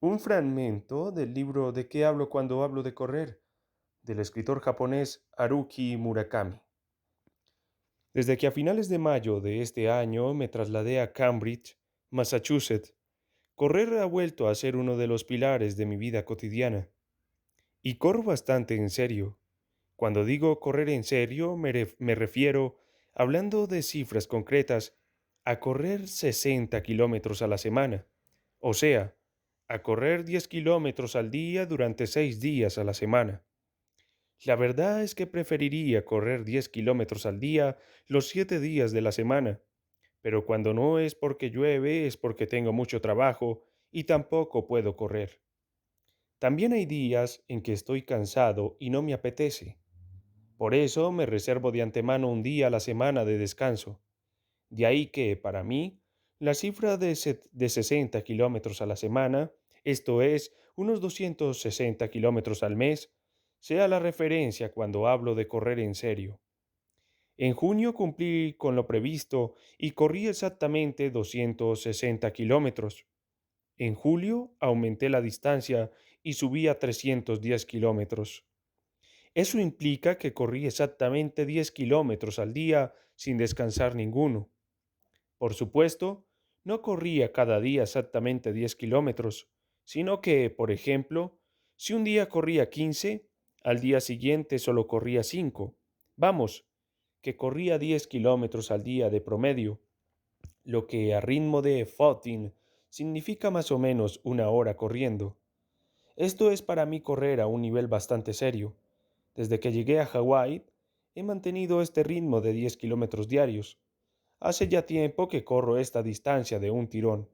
Un fragmento del libro ¿De qué hablo cuando hablo de correr? Del escritor japonés Haruki Murakami. Desde que a finales de mayo de este año me trasladé a Cambridge, Massachusetts, correr ha vuelto a ser uno de los pilares de mi vida cotidiana. Y corro bastante en serio. Cuando digo correr en serio, me refiero, hablando de cifras concretas, a correr 60 kilómetros a la semana. O sea, a correr 10 kilómetros al día durante 6 días a la semana. La verdad es que preferiría correr 10 kilómetros al día los 7 días de la semana, pero cuando no es porque llueve es porque tengo mucho trabajo y tampoco puedo correr. También hay días en que estoy cansado y no me apetece. Por eso me reservo de antemano un día a la semana de descanso. De ahí que, para mí, la cifra de 60 kilómetros a la semana, esto es, unos 260 kilómetros al mes, sea la referencia cuando hablo de correr en serio. En junio cumplí con lo previsto y corrí exactamente 260 kilómetros. En julio aumenté la distancia y subí a 310 kilómetros. Eso implica que corrí exactamente 10 kilómetros al día sin descansar ninguno. Por supuesto, no corría cada día exactamente 10 kilómetros, sino que, por ejemplo, si un día corría 15, al día siguiente solo corría 5. Vamos, que corría 10 kilómetros al día de promedio, lo que a ritmo de footing significa más o menos una hora corriendo. Esto es para mí correr a un nivel bastante serio. Desde que llegué a Hawái, he mantenido este ritmo de 10 kilómetros diarios. Hace ya tiempo que corro esta distancia de un tirón.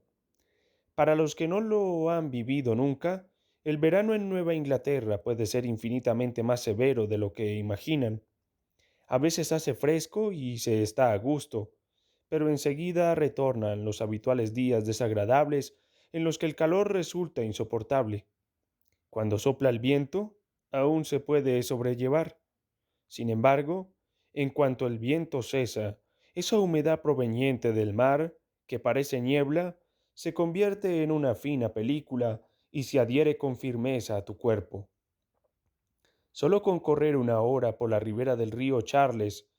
Para los que no lo han vivido nunca, el verano en Nueva Inglaterra puede ser infinitamente más severo de lo que imaginan. A veces hace fresco y se está a gusto, pero enseguida retornan los habituales días desagradables en los que el calor resulta insoportable. Cuando sopla el viento, aún se puede sobrellevar. Sin embargo, en cuanto el viento cesa, esa humedad proveniente del mar, que parece niebla, se convierte en una fina película y se adhiere con firmeza a tu cuerpo. Solo con correr una hora por la ribera del río Charles,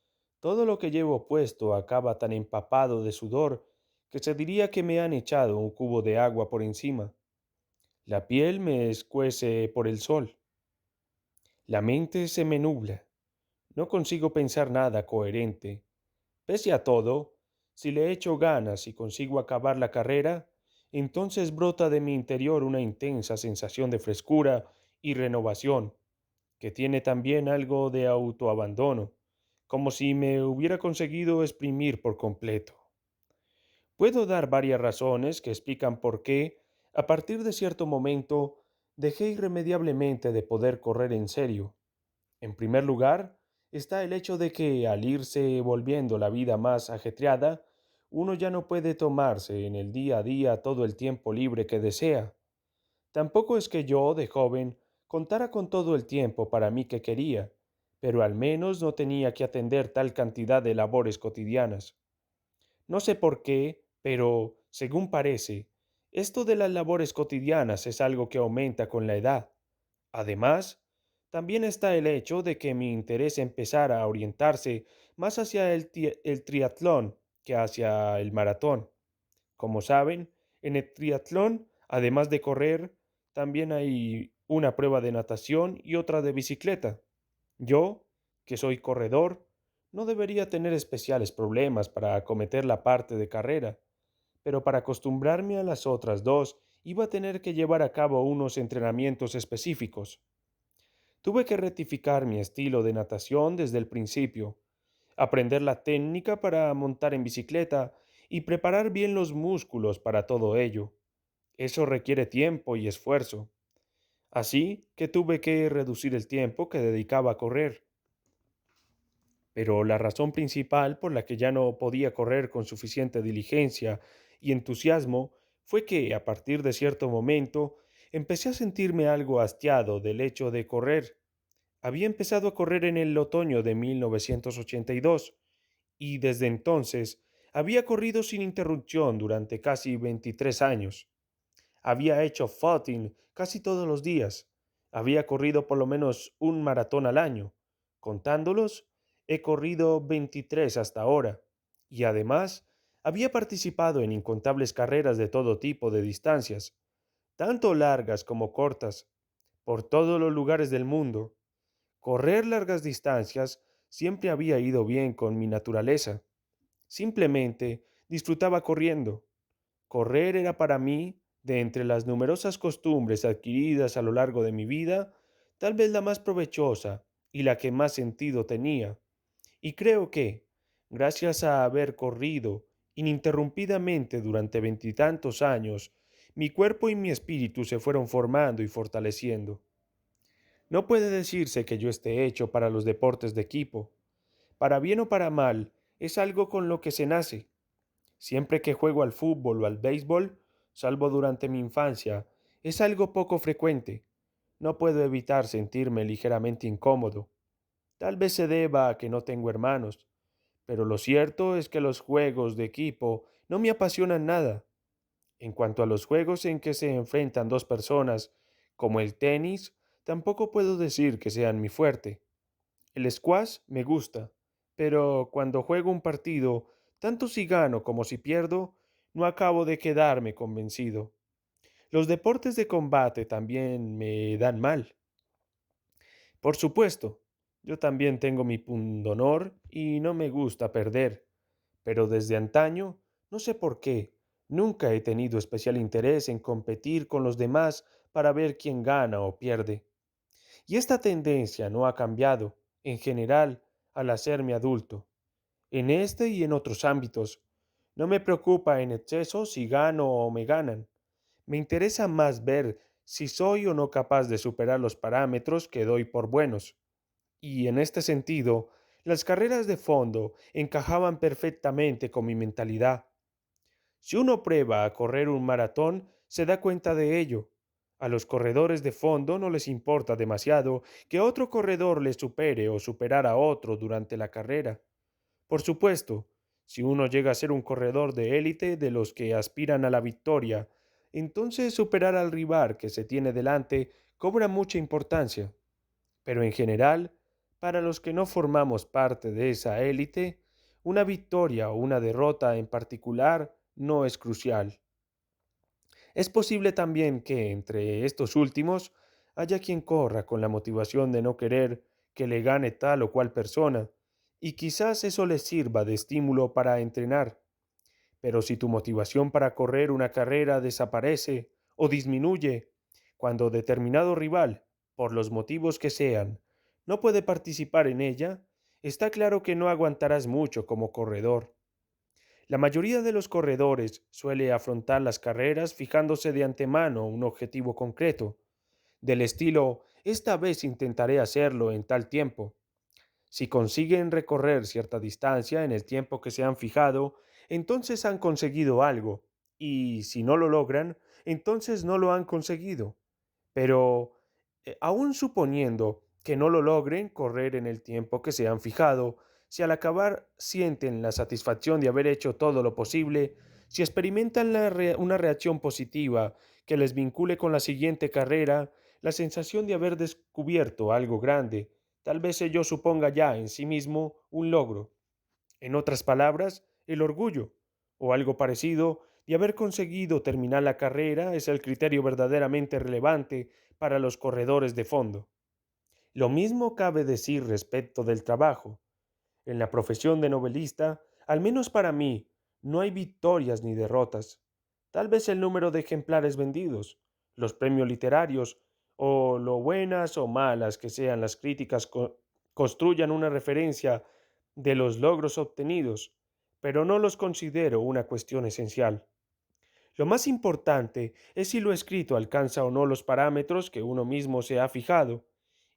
todo lo que llevo puesto acaba tan empapado de sudor que se diría que me han echado un cubo de agua por encima. La piel me escuece por el sol. La mente se me nubla. No consigo pensar nada coherente. Pese a todo, si le echo ganas y consigo acabar la carrera, entonces brota de mi interior una intensa sensación de frescura y renovación, que tiene también algo de autoabandono, como si me hubiera conseguido exprimir por completo. Puedo dar varias razones que explican por qué, a partir de cierto momento, dejé irremediablemente de poder correr en serio. En primer lugar, está el hecho de que al irse volviendo la vida más ajetreada, uno ya no puede tomarse en el día a día todo el tiempo libre que desea. Tampoco es que yo, de joven, contara con todo el tiempo para mí que quería, pero al menos no tenía que atender tal cantidad de labores cotidianas. No sé por qué, pero, según parece, esto de las labores cotidianas es algo que aumenta con la edad. Además, también está el hecho de que mi interés empezara a orientarse más hacia el triatlón que hacia el maratón. Como saben, en el triatlón, además de correr, también hay una prueba de natación y otra de bicicleta. Yo, que soy corredor, no debería tener especiales problemas para acometer la parte de carrera, pero para acostumbrarme a las otras dos iba a tener que llevar a cabo unos entrenamientos específicos. Tuve que rectificar mi estilo de natación desde el principio, aprender la técnica para montar en bicicleta y preparar bien los músculos para todo ello. Eso requiere tiempo y esfuerzo. Así que tuve que reducir el tiempo que dedicaba a correr. Pero la razón principal por la que ya no podía correr con suficiente diligencia y entusiasmo fue que, a partir de cierto momento, empecé a sentirme algo hastiado del hecho de correr. Había empezado a correr en el otoño de 1982 y desde entonces había corrido sin interrupción durante casi 23 años. Había hecho footing casi todos los días. Había corrido por lo menos un maratón al año. Contándolos, he corrido 23 hasta ahora. Y además, había participado en incontables carreras de todo tipo de distancias, tanto largas como cortas, por todos los lugares del mundo. Correr largas distancias siempre había ido bien con mi naturaleza. Simplemente disfrutaba corriendo. Correr era para mí, de entre las numerosas costumbres adquiridas a lo largo de mi vida, tal vez la más provechosa y la que más sentido tenía. Y creo que, gracias a haber corrido ininterrumpidamente durante veintitantos años, mi cuerpo y mi espíritu se fueron formando y fortaleciendo. No puede decirse que yo esté hecho para los deportes de equipo. Para bien o para mal, es algo con lo que se nace. Siempre que juego al fútbol o al béisbol, salvo durante mi infancia, es algo poco frecuente. No puedo evitar sentirme ligeramente incómodo. Tal vez se deba a que no tengo hermanos, pero lo cierto es que los juegos de equipo no me apasionan nada. En cuanto a los juegos en que se enfrentan dos personas, como el tenis, tampoco puedo decir que sean mi fuerte. El squash me gusta, pero cuando juego un partido, tanto si gano como si pierdo, no acabo de quedarme convencido. Los deportes de combate también me dan mal. Por supuesto, yo también tengo mi pundonor y no me gusta perder, pero desde antaño, no sé por qué, nunca he tenido especial interés en competir con los demás para ver quién gana o pierde. Y esta tendencia no ha cambiado, en general, al hacerme adulto. En este y en otros ámbitos, no me preocupa en exceso si gano o me ganan. Me interesa más ver si soy o no capaz de superar los parámetros que doy por buenos. Y en este sentido, las carreras de fondo encajaban perfectamente con mi mentalidad. Si uno prueba a correr un maratón, se da cuenta de ello. A los corredores de fondo no les importa demasiado que otro corredor les supere o superar a otro durante la carrera. Por supuesto, si uno llega a ser un corredor de élite de los que aspiran a la victoria, entonces superar al rival que se tiene delante cobra mucha importancia. Pero en general, para los que no formamos parte de esa élite, una victoria o una derrota en particular no es crucial. Es posible también que entre estos últimos haya quien corra con la motivación de no querer que le gane tal o cual persona, y quizás eso les sirva de estímulo para entrenar. Pero si tu motivación para correr una carrera desaparece o disminuye cuando determinado rival, por los motivos que sean, no puede participar en ella, está claro que no aguantarás mucho como corredor. La mayoría de los corredores suele afrontar las carreras fijándose de antemano un objetivo concreto, del estilo, esta vez intentaré hacerlo en tal tiempo. Si consiguen recorrer cierta distancia en el tiempo que se han fijado, entonces han conseguido algo, y si no lo logran, entonces no lo han conseguido. Pero, aun suponiendo que no lo logren correr en el tiempo que se han fijado, si al acabar sienten la satisfacción de haber hecho todo lo posible, si experimentan una reacción positiva que les vincule con la siguiente carrera, la sensación de haber descubierto algo grande, tal vez ello suponga ya en sí mismo un logro. En otras palabras, el orgullo, o algo parecido, de haber conseguido terminar la carrera es el criterio verdaderamente relevante para los corredores de fondo. Lo mismo cabe decir respecto del trabajo. En la profesión de novelista, al menos para mí, no hay victorias ni derrotas. Tal vez el número de ejemplares vendidos, los premios literarios o lo buenas o malas que sean las críticas construyan una referencia de los logros obtenidos, pero no los considero una cuestión esencial. Lo más importante es si lo escrito alcanza o no los parámetros que uno mismo se ha fijado,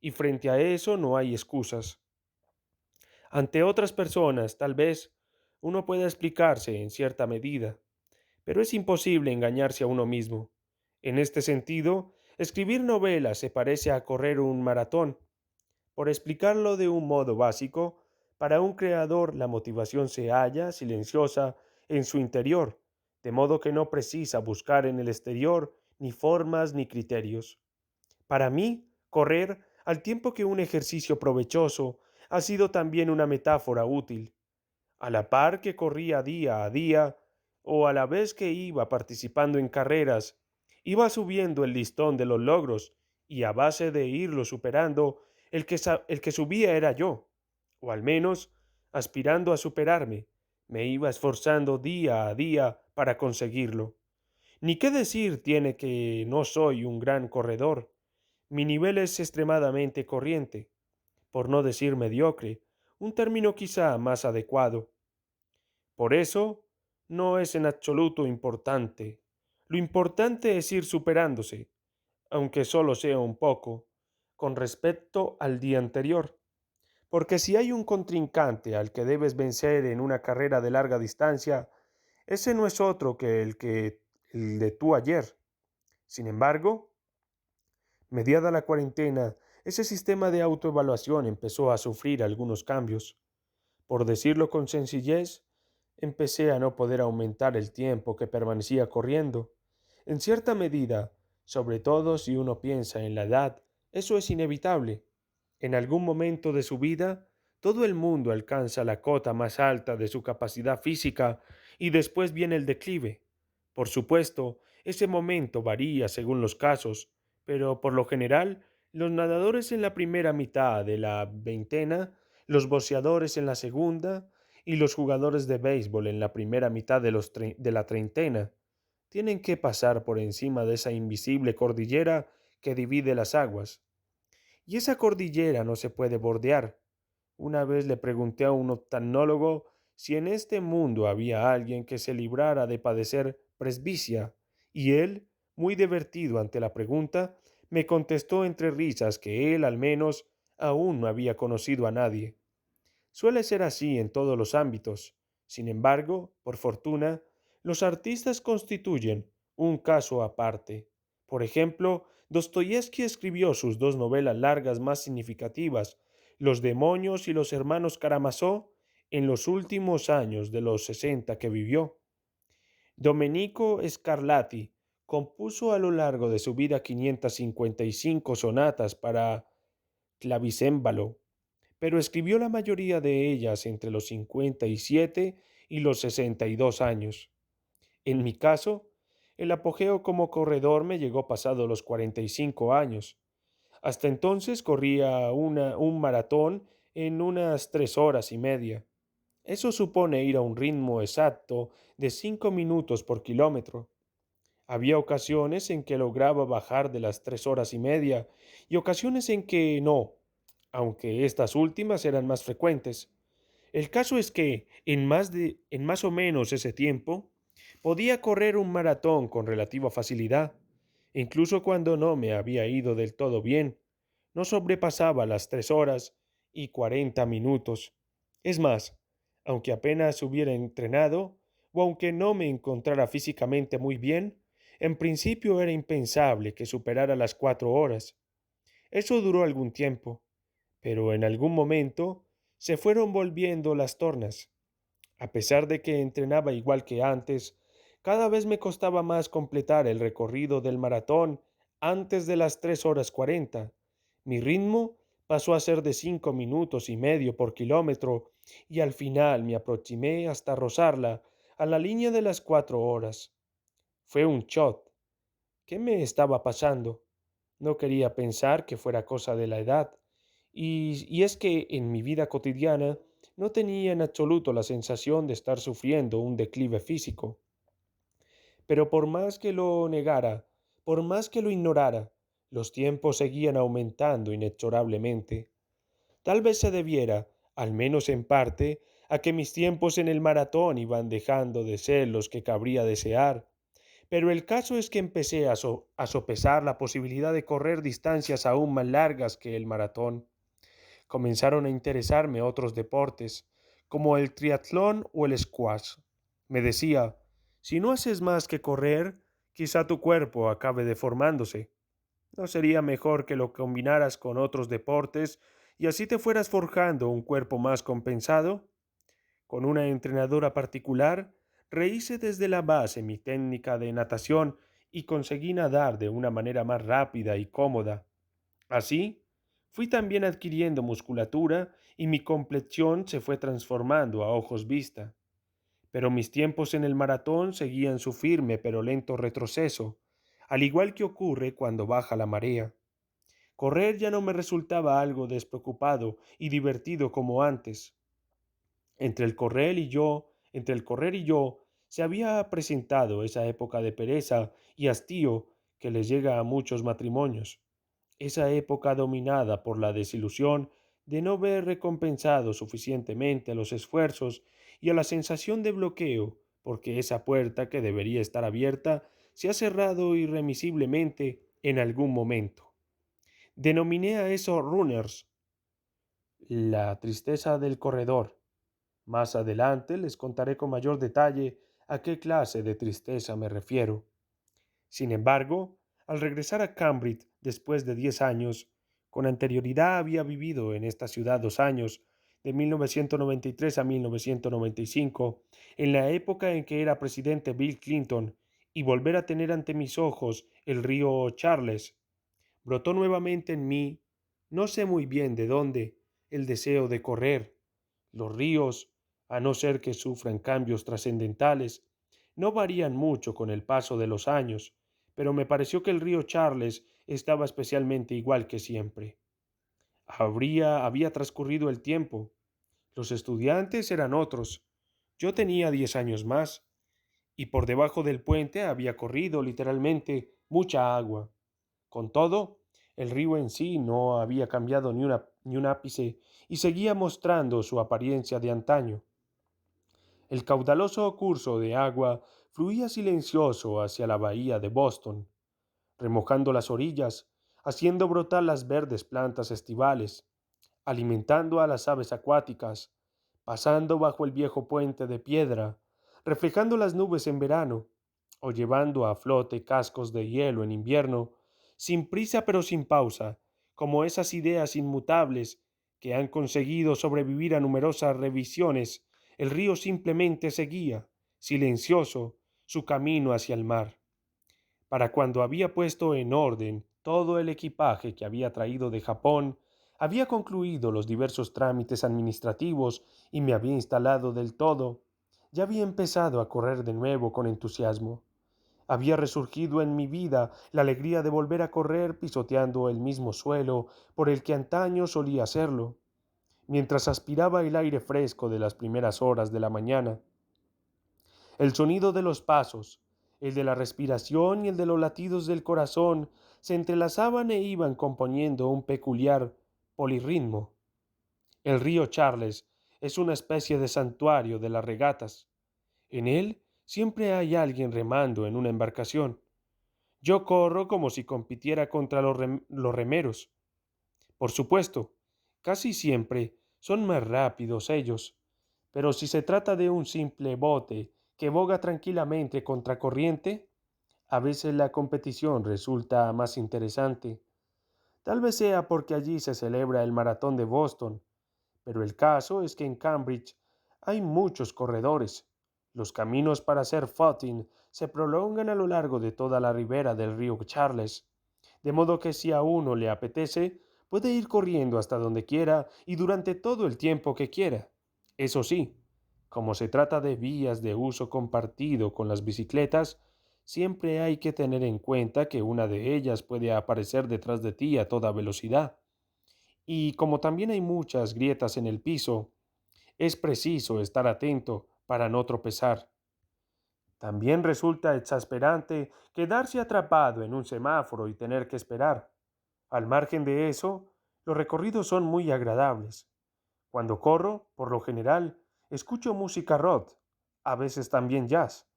y frente a eso no hay excusas. Ante otras personas, tal vez, uno pueda explicarse en cierta medida, pero es imposible engañarse a uno mismo. En este sentido, escribir novelas se parece a correr un maratón. Por explicarlo de un modo básico, para un creador la motivación se halla silenciosa en su interior, de modo que no precisa buscar en el exterior ni formas, ni criterios. Para mí, correr, al tiempo que un ejercicio provechoso, ha sido también una metáfora útil. A la par que corría día a día, o a la vez que iba participando en carreras, iba subiendo el listón de los logros, y a base de irlo superando, el que subía era yo, o al menos, aspirando a superarme, me iba esforzando día a día para conseguirlo. Ni qué decir tiene que no soy un gran corredor. Mi nivel es extremadamente corriente, por no decir mediocre, un término quizá más adecuado. Por eso, no es en absoluto importante. Lo importante es ir superándose, aunque solo sea un poco, con respecto al día anterior. Porque si hay un contrincante al que debes vencer en una carrera de larga distancia, ese no es otro que el de tú ayer. Sin embargo, mediada la cuarentena, ese sistema de autoevaluación empezó a sufrir algunos cambios. Por decirlo con sencillez, empecé a no poder aumentar el tiempo que permanecía corriendo. En cierta medida, sobre todo si uno piensa en la edad, eso es inevitable. En algún momento de su vida, todo el mundo alcanza la cota más alta de su capacidad física y después viene el declive. Por supuesto, ese momento varía según los casos, pero por lo general, los nadadores en la primera mitad de la veintena, los boxeadores en la segunda y los jugadores de béisbol en la primera mitad de la treintena tienen que pasar por encima de esa invisible cordillera que divide las aguas. Y esa cordillera no se puede bordear. Una vez le pregunté a un oftalmólogo si en este mundo había alguien que se librara de padecer presbicia, y él, muy divertido ante la pregunta, me contestó entre risas que él al menos aún no había conocido a nadie. Suele ser así en todos los ámbitos. Sin embargo, por fortuna, los artistas constituyen un caso aparte. Por ejemplo, Dostoyevsky escribió sus dos novelas largas más significativas, Los demonios y los hermanos Karamazov, en los últimos años de los 60 que vivió. Domenico Scarlatti compuso a lo largo de su vida 555 sonatas para clavicémbalo, pero escribió la mayoría de ellas entre los 57 y los 62 años. En mi caso, el apogeo como corredor me llegó pasado los 45 años. Hasta entonces corría un maratón en unas 3 horas y media. Eso supone ir a un ritmo exacto de 5 minutos por kilómetro. Había ocasiones en que lograba bajar de las 3 horas y media y ocasiones en que no, aunque estas últimas eran más frecuentes. El caso es que en más o menos ese tiempo podía correr un maratón con relativa facilidad, incluso cuando no me había ido del todo bien. No sobrepasaba las 3 horas y 40 minutos. Es más, aunque apenas hubiera entrenado, o aunque no me encontrara físicamente muy bien, en principio era impensable que superara las 4 horas. Eso duró algún tiempo, pero en algún momento se fueron volviendo las tornas. A pesar de que entrenaba igual que antes, cada vez me costaba más completar el recorrido del maratón antes de las 3 horas 40. Mi ritmo pasó a ser de 5 minutos y medio por kilómetro y al final me aproximé hasta rozarla a la línea de las 4 horas. Fue un shot. ¿Qué me estaba pasando? No quería pensar que fuera cosa de la edad. Y es que en mi vida cotidiana no tenía en absoluto la sensación de estar sufriendo un declive físico. Pero por más que lo negara, por más que lo ignorara, los tiempos seguían aumentando inexorablemente. Tal vez se debiera, al menos en parte, a que mis tiempos en el maratón iban dejando de ser los que cabría desear. Pero el caso es que empecé a sopesar la posibilidad de correr distancias aún más largas que el maratón. Comenzaron a interesarme otros deportes, como el triatlón o el squash. Me decía, si no haces más que correr, quizá tu cuerpo acabe deformándose. ¿No sería mejor que lo combinaras con otros deportes y así te fueras forjando un cuerpo más compensado? Con una entrenadora particular, rehice desde la base mi técnica de natación y conseguí nadar de una manera más rápida y cómoda. Así, fui también adquiriendo musculatura y mi complexión se fue transformando a ojos vista. Pero mis tiempos en el maratón seguían su firme pero lento retroceso, al igual que ocurre cuando baja la marea. Correr ya no me resultaba algo despreocupado y divertido como antes. Entre el correr y yo, se había presentado esa época de pereza y hastío que les llega a muchos matrimonios, esa época dominada por la desilusión de no ver recompensado suficientemente los esfuerzos y a la sensación de bloqueo, porque esa puerta que debería estar abierta se ha cerrado irremisiblemente en algún momento. Denominé a esos runners la tristeza del corredor. Más adelante les contaré con mayor detalle a qué clase de tristeza me refiero. Sin embargo, al regresar a Cambridge después de 10 años, con anterioridad había vivido en esta ciudad 2 años, de 1993 a 1995, en la época en que era presidente Bill Clinton, y volver a tener ante mis ojos el río Charles, brotó nuevamente en mí, no sé muy bien de dónde, el deseo de correr. Los ríos, a no ser que sufran cambios trascendentales, no varían mucho con el paso de los años, pero me pareció que el río Charles estaba especialmente igual que siempre. Había transcurrido el tiempo. Los estudiantes eran otros. Yo tenía 10 años más, y por debajo del puente había corrido literalmente mucha agua. Con todo, el río en sí no había cambiado ni un ápice y seguía mostrando su apariencia de antaño. El caudaloso curso de agua fluía silencioso hacia la bahía de Boston, remojando las orillas, haciendo brotar las verdes plantas estivales, alimentando a las aves acuáticas, pasando bajo el viejo puente de piedra, reflejando las nubes en verano, o llevando a flote cascos de hielo en invierno, sin prisa pero sin pausa, como esas ideas inmutables que han conseguido sobrevivir a numerosas revisiones. El río simplemente seguía, silencioso, su camino hacia el mar. Para cuando había puesto en orden todo el equipaje que había traído de Japón, había concluido los diversos trámites administrativos y me había instalado del todo, ya había empezado a correr de nuevo con entusiasmo. Había resurgido en mi vida la alegría de volver a correr pisoteando el mismo suelo por el que antaño solía hacerlo, mientras aspiraba el aire fresco de las primeras horas de la mañana. El sonido de los pasos, el de la respiración y el de los latidos del corazón se entrelazaban e iban componiendo un peculiar polirritmo. El río Charles es una especie de santuario de las regatas. En él siempre hay alguien remando en una embarcación. Yo corro como si compitiera contra los remeros. Por supuesto, casi siempre son más rápidos ellos, pero si se trata de un simple bote que boga tranquilamente contra corriente, a veces la competición resulta más interesante. Tal vez sea porque allí se celebra el maratón de Boston, pero el caso es que en Cambridge hay muchos corredores. Los caminos para hacer footing se prolongan a lo largo de toda la ribera del río Charles, de modo que si a uno le apetece, puede ir corriendo hasta donde quiera y durante todo el tiempo que quiera. Eso sí, como se trata de vías de uso compartido con las bicicletas, siempre hay que tener en cuenta que una de ellas puede aparecer detrás de ti a toda velocidad. Y como también hay muchas grietas en el piso, es preciso estar atento para no tropezar. También resulta exasperante quedarse atrapado en un semáforo y tener que esperar. Al margen de eso, los recorridos son muy agradables. Cuando corro, por lo general, escucho música rock, a veces también jazz,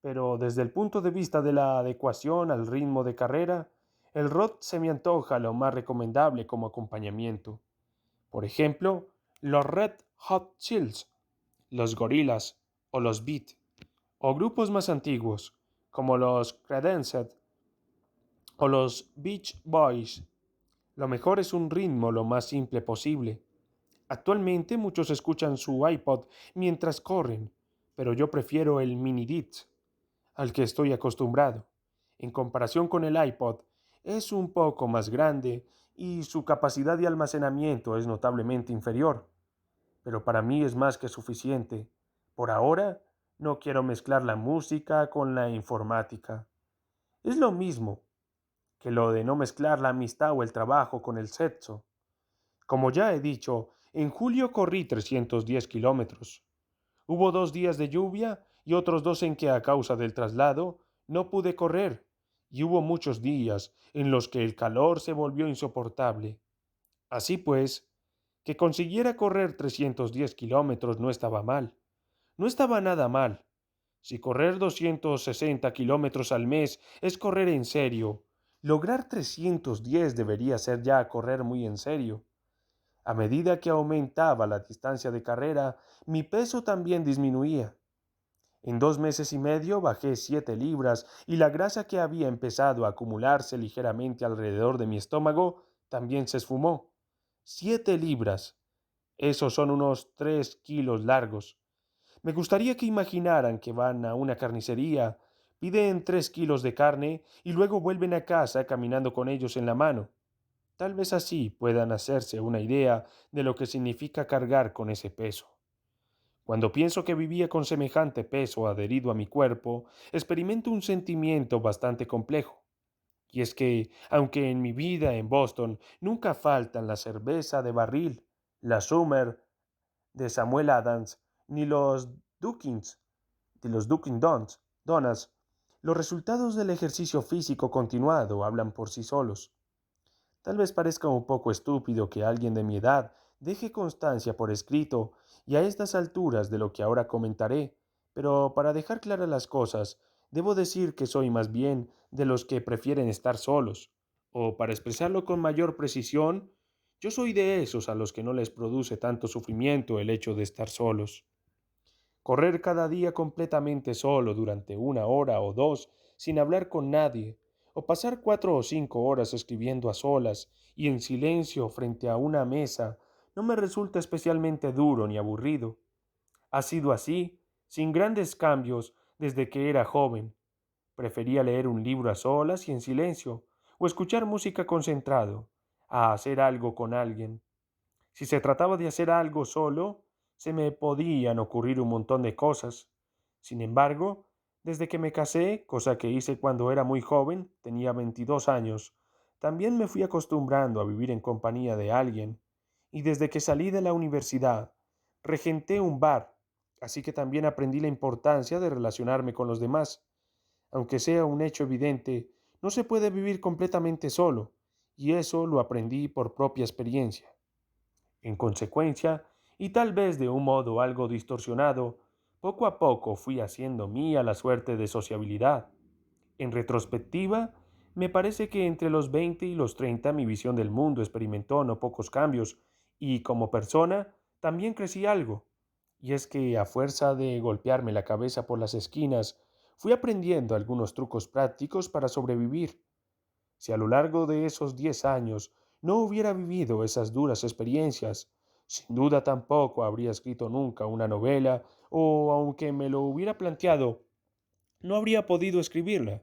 pero desde el punto de vista de la adecuación al ritmo de carrera, el rock se me antoja lo más recomendable como acompañamiento. Por ejemplo, los Red Hot Chills, los Gorillaz o los Beat, o grupos más antiguos, como los Creedence o los Beach Boys. Lo mejor es un ritmo lo más simple posible. Actualmente muchos escuchan su iPod mientras corren, pero yo prefiero el mini DIT, al que estoy acostumbrado. En comparación con el iPod, es un poco más grande y su capacidad de almacenamiento es notablemente inferior, pero para mí es más que suficiente. Por ahora, no quiero mezclar la música con la informática. Es lo mismo que lo de no mezclar la amistad o el trabajo con el sexo. Como ya he dicho, en julio corrí 310 kilómetros. Hubo 2 días de lluvia y otros dos en que a causa del traslado no pude correr, y hubo muchos días en los que el calor se volvió insoportable. Así pues, que consiguiera correr 310 kilómetros no estaba mal. No estaba nada mal. Si correr 260 kilómetros al mes es correr en serio, lograr 310 debería ser ya correr muy en serio. A medida que aumentaba la distancia de carrera, mi peso también disminuía. En 2 meses y medio bajé 7 libras y la grasa que había empezado a acumularse ligeramente alrededor de mi estómago también se esfumó. 7 libras. Esos son unos 3 kilos largos. Me gustaría que imaginaran que van a una carnicería, piden 3 kilos de carne y luego vuelven a casa caminando con ellos en la mano. Tal vez así puedan hacerse una idea de lo que significa cargar con ese peso. Cuando pienso que vivía con semejante peso adherido a mi cuerpo, experimento un sentimiento bastante complejo. Y es que, aunque en mi vida en Boston nunca faltan la cerveza de barril, la Summer de Samuel Adams, ni los Dunkins, de los Dunkin' Donuts, los resultados del ejercicio físico continuado hablan por sí solos. Tal vez parezca un poco estúpido que alguien de mi edad deje constancia por escrito y a estas alturas de lo que ahora comentaré, pero para dejar claras las cosas, debo decir que soy más bien de los que prefieren estar solos, o para expresarlo con mayor precisión, yo soy de esos a los que no les produce tanto sufrimiento el hecho de estar solos. Correr cada día completamente solo durante 1 hora o 2 sin hablar con nadie, o pasar 4 o 5 horas escribiendo a solas y en silencio frente a una mesa, no me resulta especialmente duro ni aburrido. Ha sido así, sin grandes cambios, desde que era joven. Prefería leer un libro a solas y en silencio, o escuchar música concentrado, a hacer algo con alguien. Si se trataba de hacer algo solo, se me podían ocurrir un montón de cosas. Sin embargo, desde que me casé, cosa que hice cuando era muy joven, tenía 22 años, también me fui acostumbrando a vivir en compañía de alguien. Y desde que salí de la universidad, regenté un bar, así que también aprendí la importancia de relacionarme con los demás. Aunque sea un hecho evidente, no se puede vivir completamente solo, y eso lo aprendí por propia experiencia. En consecuencia, y tal vez de un modo algo distorsionado, poco a poco fui haciendo mía la suerte de sociabilidad. En retrospectiva, me parece que entre los 20 y los 30 mi visión del mundo experimentó no pocos cambios, y como persona también crecí algo. Y es que a fuerza de golpearme la cabeza por las esquinas, fui aprendiendo algunos trucos prácticos para sobrevivir. Si a lo largo de esos 10 años no hubiera vivido esas duras experiencias, sin duda tampoco habría escrito nunca una novela, o aunque me lo hubiera planteado, no habría podido escribirla.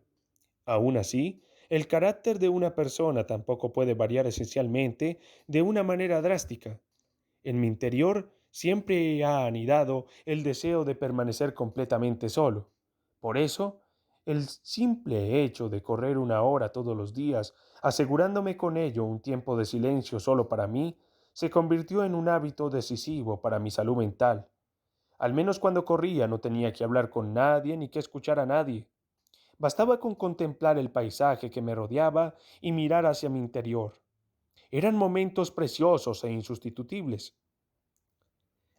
Aún así, el carácter de una persona tampoco puede variar esencialmente de una manera drástica. En mi interior siempre ha anidado el deseo de permanecer completamente solo. Por eso, el simple hecho de correr 1 hora todos los días, asegurándome con ello un tiempo de silencio solo para mí, se convirtió en un hábito decisivo para mi salud mental. Al menos cuando corría no tenía que hablar con nadie ni que escuchar a nadie. Bastaba con contemplar el paisaje que me rodeaba y mirar hacia mi interior. Eran momentos preciosos e insustituibles.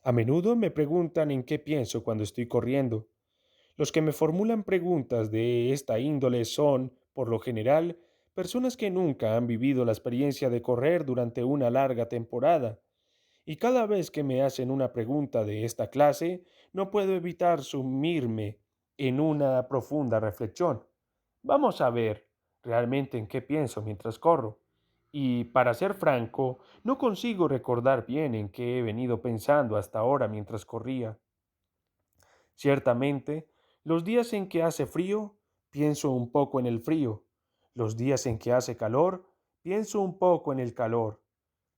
A menudo me preguntan en qué pienso cuando estoy corriendo. Los que me formulan preguntas de esta índole son, por lo general, personas que nunca han vivido la experiencia de correr durante una larga temporada, y cada vez que me hacen una pregunta de esta clase, no puedo evitar sumirme en una profunda reflexión. Vamos a ver realmente en qué pienso mientras corro. Y para ser franco, no consigo recordar bien en qué he venido pensando hasta ahora mientras corría. Ciertamente, los días en que hace frío, pienso un poco en el frío. Los días en que hace calor, pienso un poco en el calor.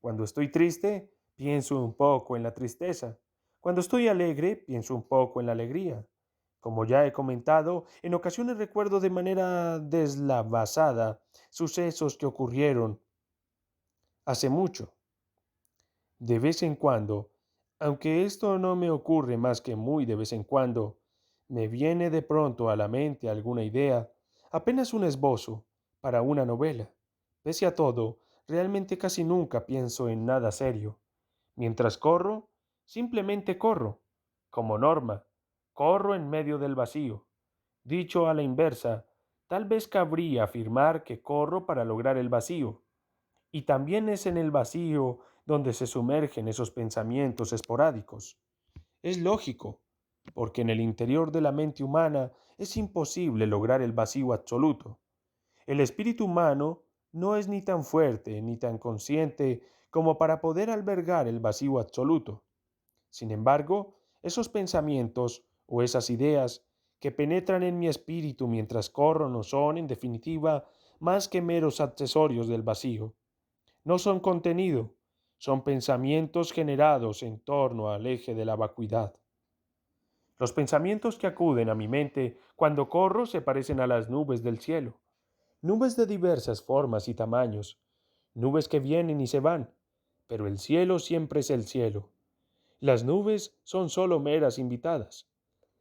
Cuando estoy triste, pienso un poco en la tristeza. Cuando estoy alegre, pienso un poco en la alegría. Como ya he comentado, en ocasiones recuerdo de manera deslavazada sucesos que ocurrieron hace mucho. De vez en cuando, aunque esto no me ocurre más que muy de vez en cuando, me viene de pronto a la mente alguna idea, apenas un esbozo, para una novela. Pese a todo, realmente casi nunca pienso en nada serio. Mientras corro, simplemente corro, como norma, corro en medio del vacío. Dicho a la inversa, tal vez cabría afirmar que corro para lograr el vacío, y también es en el vacío donde se sumergen esos pensamientos esporádicos. Es lógico, porque en el interior de la mente humana es imposible lograr el vacío absoluto. El espíritu humano no es ni tan fuerte ni tan consciente como para poder albergar el vacío absoluto. Sin embargo, esos pensamientos o esas ideas que penetran en mi espíritu mientras corro no son, en definitiva, más que meros accesorios del vacío. No son contenido, son pensamientos generados en torno al eje de la vacuidad. Los pensamientos que acuden a mi mente cuando corro se parecen a las nubes del cielo, nubes de diversas formas y tamaños, nubes que vienen y se van, pero el cielo siempre es el cielo. Las nubes son solo meras invitadas,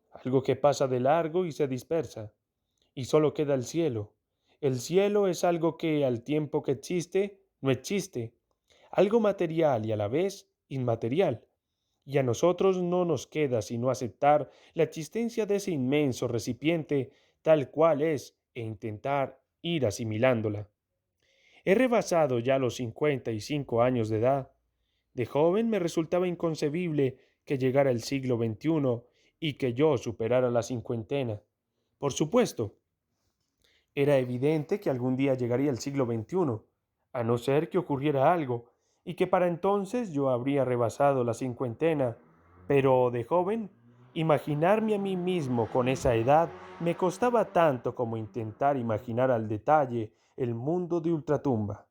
algo que pasa de largo y se dispersa, y solo queda el cielo. El cielo es algo que al tiempo que existe, no existe, algo material y a la vez inmaterial, y a nosotros no nos queda sino aceptar la existencia de ese inmenso recipiente tal cual es e intentar ir asimilándola. He rebasado ya los 55 años de edad. De joven me resultaba inconcebible que llegara el siglo XXI y que yo superara la cincuentena. Por supuesto, era evidente que algún día llegaría el siglo XXI, a no ser que ocurriera algo, y que para entonces yo habría rebasado la cincuentena, pero de joven, imaginarme a mí mismo con esa edad me costaba tanto como intentar imaginar al detalle el mundo de ultratumba.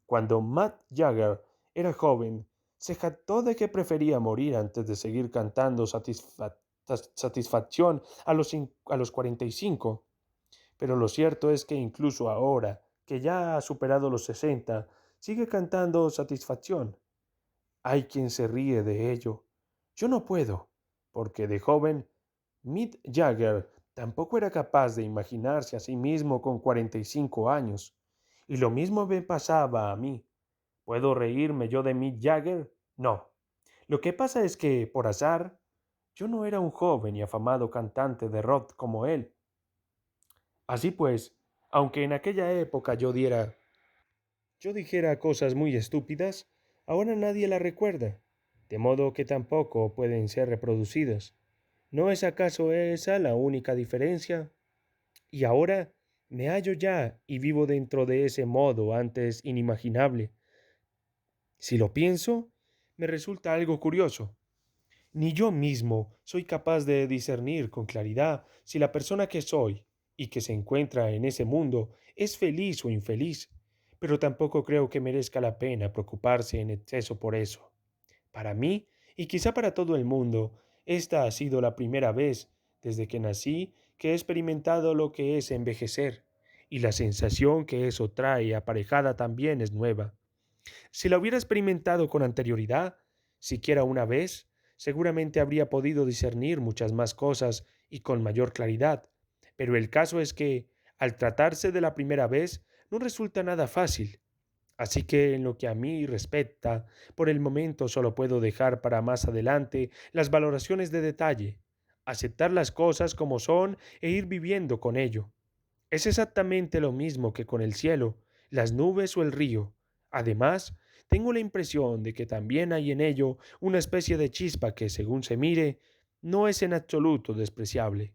Cuando Matt Jagger era joven, se jactó de que prefería morir antes de seguir cantando satisfacción a los 45. Pero lo cierto es que incluso ahora, que ya ha superado los 60, sigue cantando satisfacción. Hay quien se ríe de ello. Yo no puedo, porque de joven, Mick Jagger tampoco era capaz de imaginarse a sí mismo con 45 años. Y lo mismo me pasaba a mí. ¿Puedo reírme yo de Mick Jagger? No. Lo que pasa es que, por azar, yo no era un joven y afamado cantante de rock como él. Así pues, aunque en aquella época yo dijera cosas muy estúpidas, ahora nadie las recuerda, de modo que tampoco pueden ser reproducidas. ¿No es acaso esa la única diferencia? Y ahora me hallo ya y vivo dentro de ese modo antes inimaginable. Si lo pienso, me resulta algo curioso. Ni yo mismo soy capaz de discernir con claridad si la persona que soy y que se encuentra en ese mundo es feliz o infeliz, pero tampoco creo que merezca la pena preocuparse en exceso por eso. Para mí, y quizá para todo el mundo, esta ha sido la primera vez desde que nací que he experimentado lo que es envejecer, y la sensación que eso trae aparejada también es nueva. Si la hubiera experimentado con anterioridad, siquiera una vez, seguramente habría podido discernir muchas más cosas y con mayor claridad. Pero el caso es que, al tratarse de la primera vez, no resulta nada fácil. Así que en lo que a mí respecta, por el momento solo puedo dejar para más adelante las valoraciones de detalle, aceptar las cosas como son e ir viviendo con ello. Es exactamente lo mismo que con el cielo, las nubes o el río. Además, tengo la impresión de que también hay en ello una especie de chispa que, según se mire, no es en absoluto despreciable.